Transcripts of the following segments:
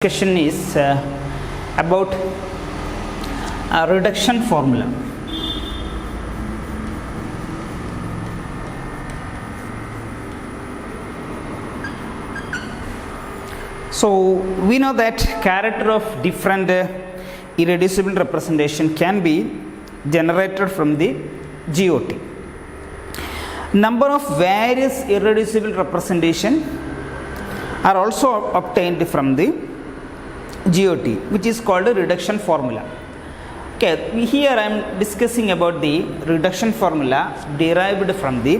Question is about a reduction formula. So we know that character of different irreducible representation can be generated from the GOT. Number of various irreducible representation are also obtained from the GOT, which is called a reduction formula. Okay, here I am discussing about the reduction formula derived from the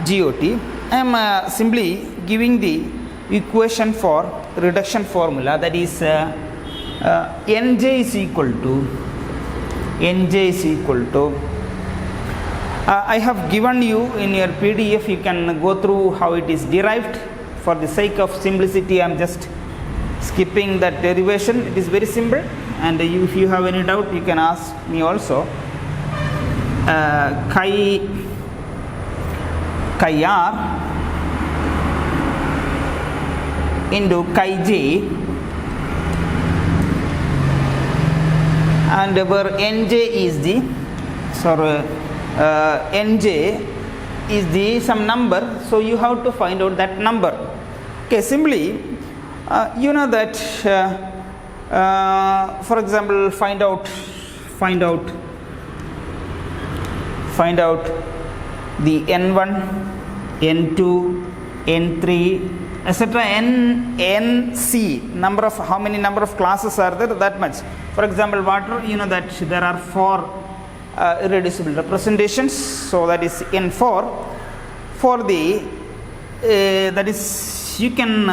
GOT. I am simply giving the equation for reduction formula, that is Nj is equal to I have given you in your PDF. You can go through how it is derived. For the sake of simplicity, I am just skipping that derivation. It is very simple, and if you have any doubt, you can ask me also. Chi r into chi j, and where nj is the nj is the some number, so you have to find out that number. Okay, simply you know that for example, find out the n1, n2, n3, etc. nc number of, how many number of classes are there, that much. For example, water, you know that there are 4 irreducible representations, so that is n4. For the that is, you can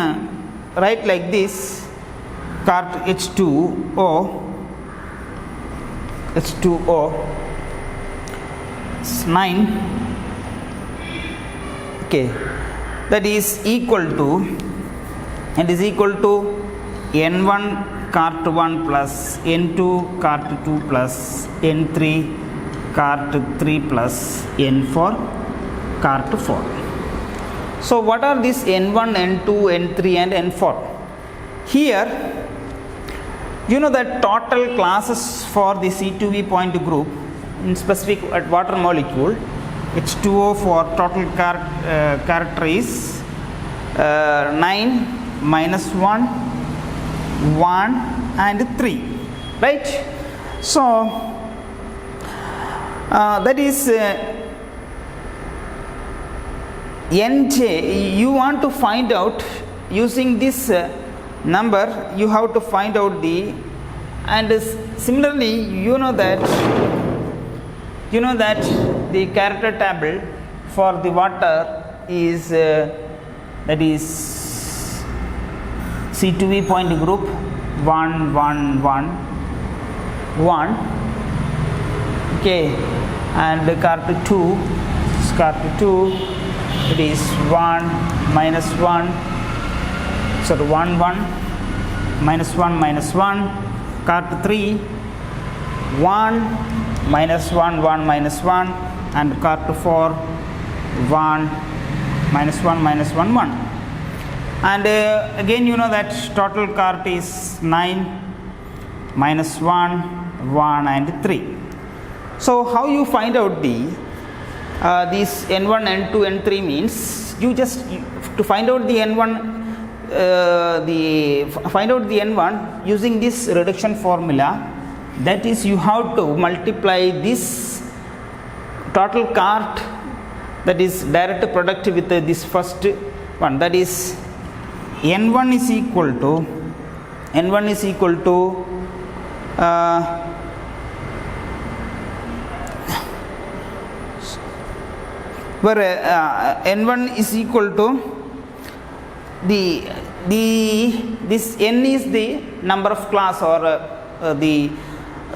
write like this: cart H2O 9, okay, that is equal to n1 cart 1 plus n2 cart 2 plus n3 cart 3 plus n4 cart 4. So what are these n1, n2, n3 and n4? Here you know that total classes for the C2V point group in specific at water molecule, H2O for total character is 9, minus 1, 1 and 3, right? So that is Nj. You want to find out using this number, you have to find out the, and similarly you know that the character table for the water is that is C2V point group 1 1 1 1, okay, and cart 2 it is 1 minus 1, so 1 1 minus 1 minus 1, cart 3 1 minus 1 1 minus 1, and cart 4 1 minus 1 minus 1 1, and again you know that total cart is 9 minus 1 1 and 3. So how you find out the these n1, n2, n3 means you just to find out the n1 find out the n1 using this reduction formula, that is you have to multiply this total cart, that is direct product, with this first one, that is n1 is equal to where n1 is equal to this n is the number of class, or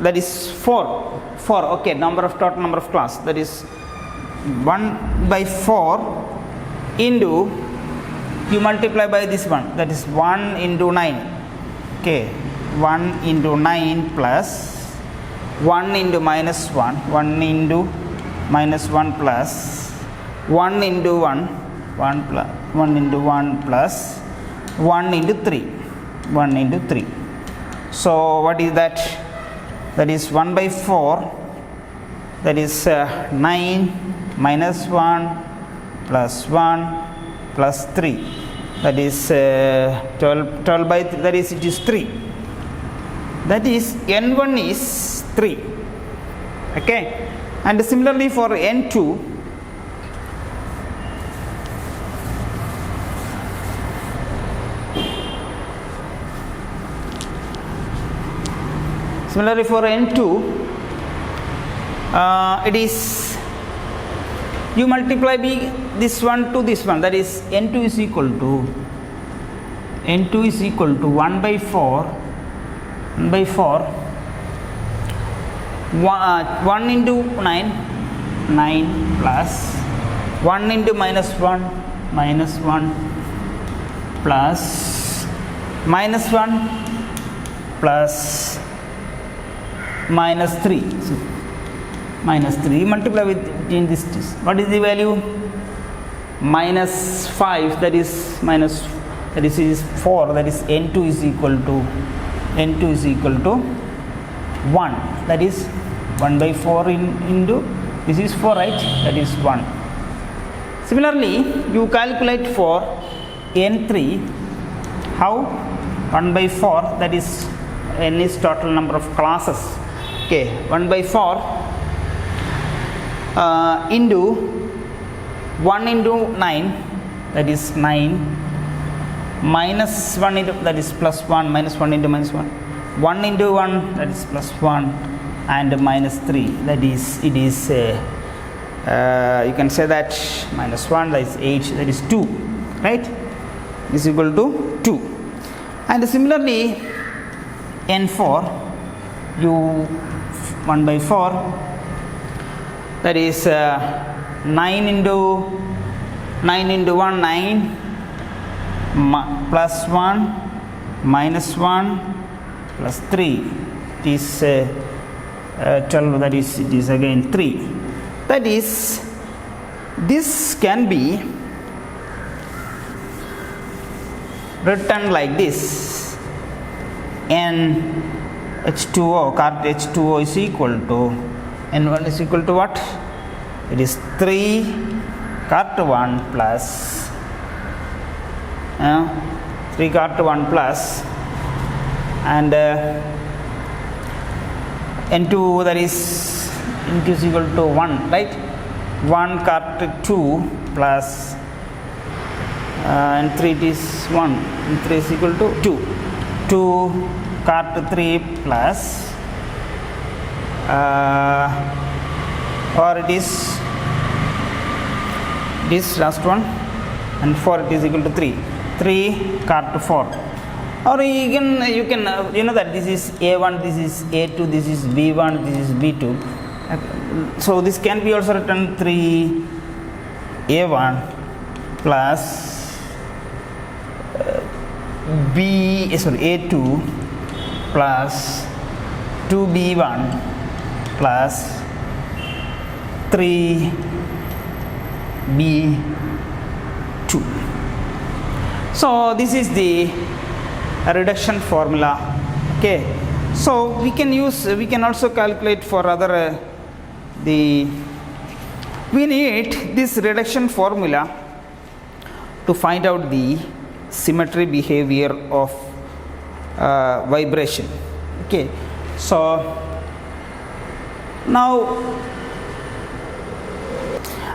that is 4, okay, total number of class, that is 1 by 4 into, you multiply by this one, that is 1 into 9, okay, 1 into 9 plus 1 into minus 1, 1 into minus 1 plus 1 into 1 plus 1 into 3. 1 into 3. So what is that? That is 1 by 4, that is 9 minus 1 plus 1 plus 3, that is 12 by 3, that is it is 3. That is n1 is 3. Okay, and similarly for n2, similarly for n2, it is you multiply this one to this one, that is n2 is equal to 1 by 4 1 into 9 plus 1 into minus 1 plus minus 1 plus minus 3. So, minus 3 multiply with in this, what is the value? Minus 5, that is minus, that is 4, that is n2 is equal to 1, that is 1 by 4 into this is 4, right? That is 1. Similarly, you calculate for n3, how? 1 by 4, that is n is total number of classes. Okay, 1 by 4 into 1 into 9, that is 9, minus 1 into, that is plus 1, minus 1 into minus 1, 1 into 1, that is plus 1, and minus 3, that is it is you can say that minus 1, that is 8, that is 2, right, is equal to 2. And similarly n4, you 1 by 4, that is 9 into 1, 9 plus 1 minus 1 plus 3, it is 12, that is it is again 3. That is, this can be written like this: n H2O, card H2O is equal to n1 is equal to what? It is 3 card 1 plus 3 card 1 plus and n2, that is n2 is equal to 1, right? 1 card 2 plus and 3 it is 1, and 3 is equal to 2 card 3 plus or it is this last one, and 4 it is equal to 3 card 4. Or you can you know that this is A1, this is A2, this is B1, this is B2. So this can be also written 3 A1 plus A2 plus 2B1 plus 3B2. So this is the reduction formula. Okay, so we can also calculate for other we need this reduction formula to find out the symmetry behavior of vibration. Okay, so now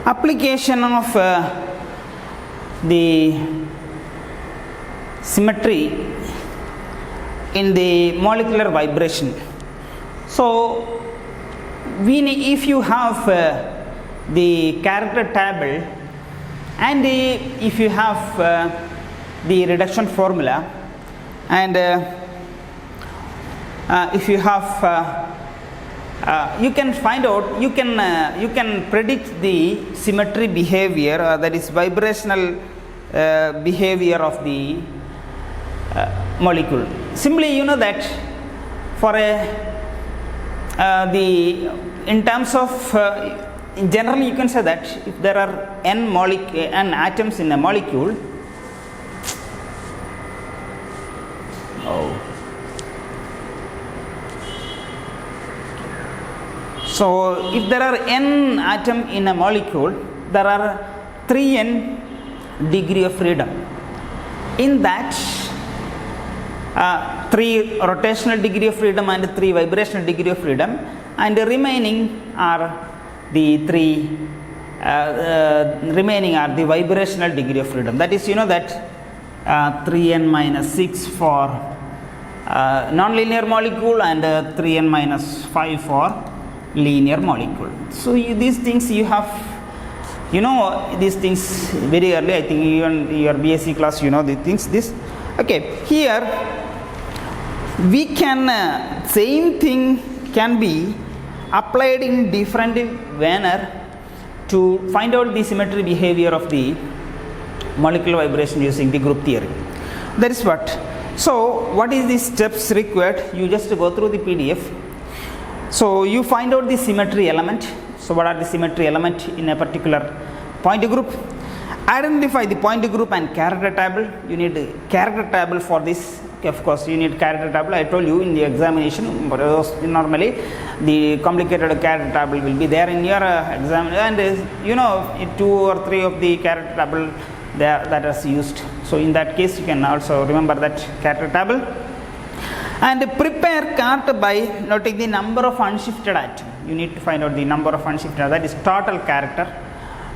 application of the symmetry in the molecular vibration. So if you have the character table and if you have the reduction formula, and if you have you can find out, you can predict the symmetry behavior, that is vibrational behavior of the molecule. Simply you know that for in terms of in general you can say that if there are n atoms in a molecule, So if there are n atom in a molecule, there are 3n degree of freedom. In that 3 rotational degree of freedom and 3 vibrational degree of freedom, and the remaining are the 3 remaining are the vibrational degree of freedom. That is, you know that 3n minus 6 for non-linear molecule and 3n minus 5 for linear molecule. So these things you have, you know these things very early. I think even your BSc class you know the things. This okay. Here we can same thing can be applied in different manner to find out the symmetry behavior of the molecular vibration using the group theory. That is what. So what is the steps required? You just go through the PDF. So you find out the symmetry element. So what are the symmetry element in a particular point group? Identify the point group and character table. You need a character table for this. Of course you need character table. I told you in the examination normally the complicated character table will be there in your exam, and you know 2 or 3 of the character table there that is used. So in that case you can also remember that character table. And prepare chart by noting the number of unshifted atoms. You need to find out the number of unshifted, that is total character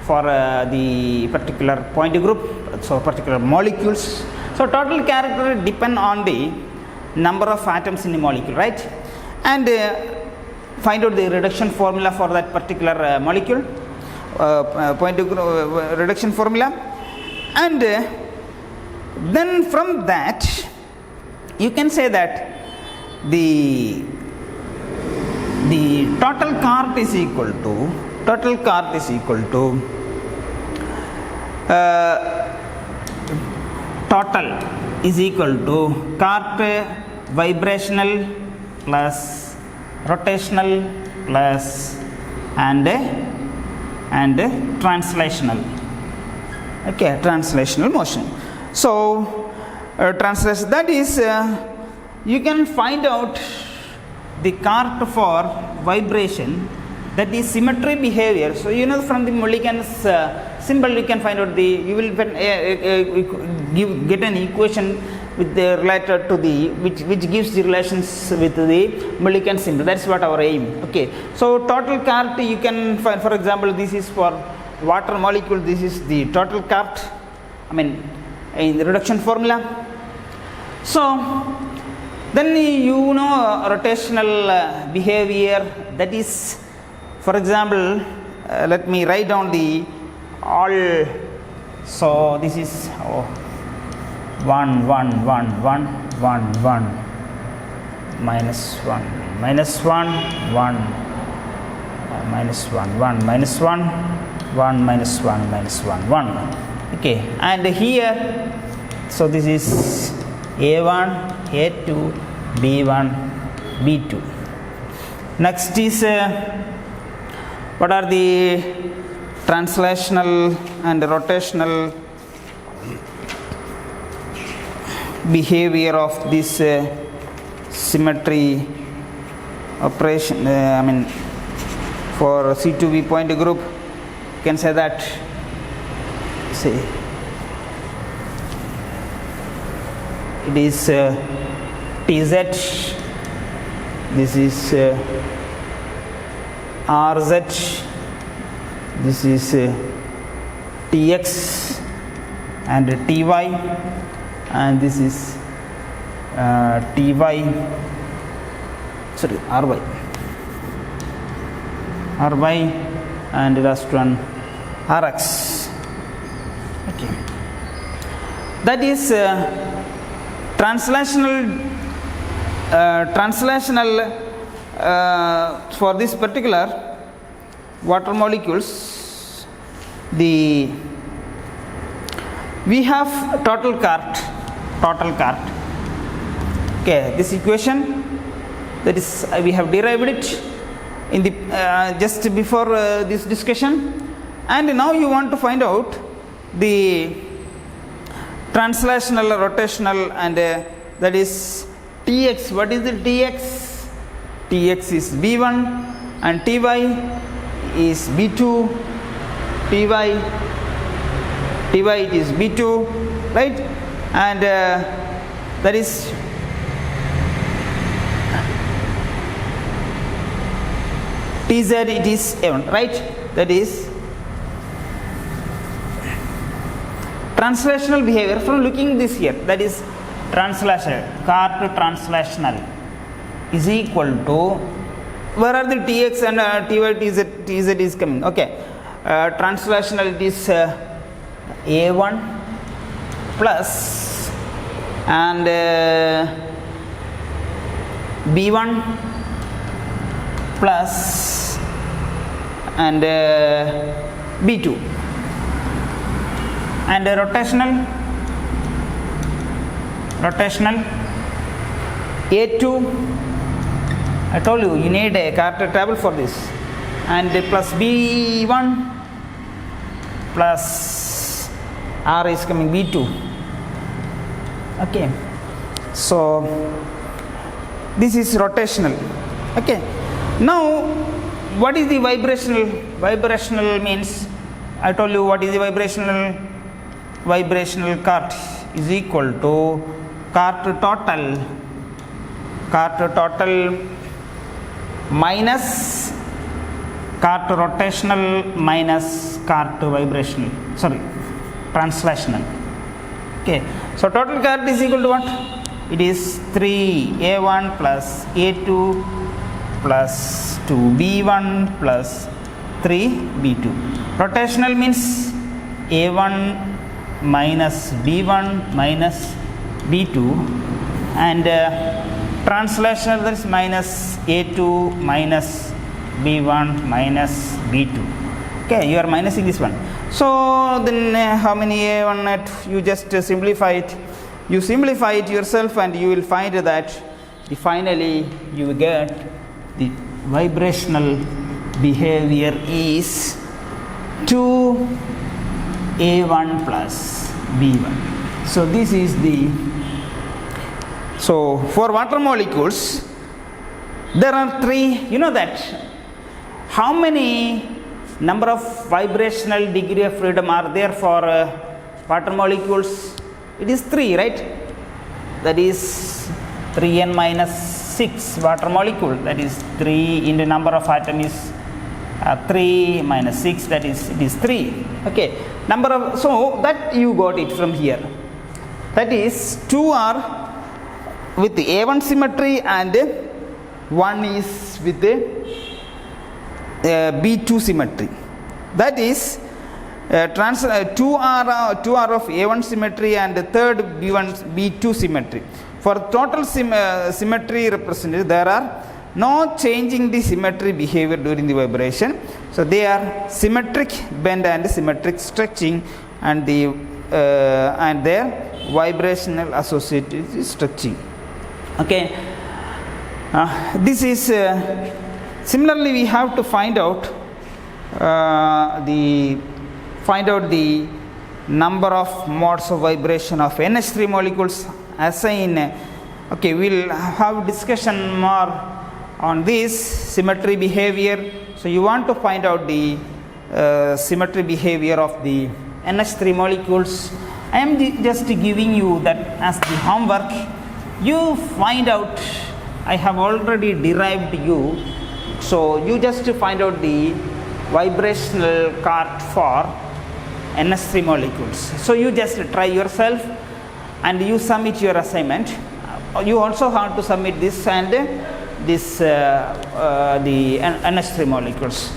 for the particular point group, so particular molecules. So total character depend on the number of atoms in the molecule, right? And find out the reduction formula for that particular molecule, point group reduction formula, and then from that you can say that the total cart is equal to total is equal to cart vibrational plus rotational plus and translational. Okay, translational motion. So translation, that is you can find out the cart for vibration, that is symmetry behavior. So you know from the Mulligan's symbol you can find out the, you will get an equation with the related to the which gives the relations with the Mulligan symbol. That's what our aim. Okay, so total cart you can find, for example this is for water molecule, this is the total cart, I mean in the reduction formula. So then you know rotational behavior, that is, for example let me write down the all. So this is 1 1 1 1 1 1 minus 1 minus 1 1 minus 1 1 minus 1 1 minus 1 minus 1 1. Okay, and here so this is A1 A2 B1 B2. Next is what are the translational and rotational behavior of this symmetry operation. I mean for C2V point group you can say that, say it is TZ, this is RZ, this is TX and TY, and this is TY, sorry RY, and the last one RX. Okay, that is translational for this particular water molecules. We have total cart. Okay, this equation, that is we have derived it in the just before this discussion, and now you want to find out the translational, rotational, and that is Tx. What is the Tx? Tx is B1 and Ty is B2, Ty it is B2, right, and that is Tz it is A1, right, that is translational behavior from looking this here, that is translational, Cart translational is equal to, where are the Tx and Ty, Tz is coming, okay, translational it is A1 plus and B1 plus and B2, and rotational A2, I told you need a character table for this, and plus B1 plus R is coming B2, okay, so this is rotational, okay. Now what is the vibrational? Vibrational means, I told you what is the vibrational cart is equal to cart total minus cart rotational minus cart vibrational, sorry, translational, okay. So total cart is equal to what? It is 3A1 plus A2 plus 2B1 plus 3B2. Rotational means A1 minus B1 minus B2, and translational, that is minus A2 minus B1 minus B2, okay, you are minusing this one. So then how many A1 at, you just simplify it, you simplify it yourself, and you will find that finally you get the vibrational behavior is 2A1 plus B1. So this is the, so for water molecules there are three, you know that how many number of vibrational degree of freedom are there for water molecules? It is 3, right, that is 3n minus 6 water molecule, that is 3 into number of atom is 3 minus 6, that is it is 3, okay, number of, so that you got it from here, that is 2 are with the A1 symmetry and 1 is with the B2 symmetry, that is 2 are of A1 symmetry and the third B2 symmetry. For total symmetry represented, there are no changing the symmetry behavior during the vibration. So they are symmetric bend and symmetric stretching, and the and their vibrational associated stretching. Okay. This is similarly we have to find out the number of modes of vibration of NH3 molecules. As in, okay, we'll have discussion more on this symmetry behavior. So you want to find out the symmetry behavior of the NH3 molecules. I am just giving you that as the homework. You find out, I have already derived you, so you just find out the vibrational cart for NH3 molecules. So you just try yourself and you submit your assignment. You also have to submit this and this the NH3 molecules.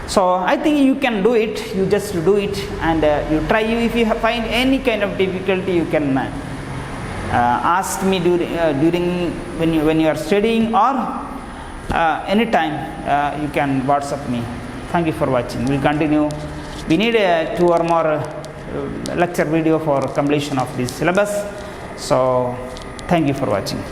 So I think you can do it. You just do it and you try. If you find any kind of difficulty, you can ask me during when you are studying, or anytime you can WhatsApp me. Thank you for watching. We'll continue. We need 2 or more lecture video for completion of this syllabus. So thank you for watching.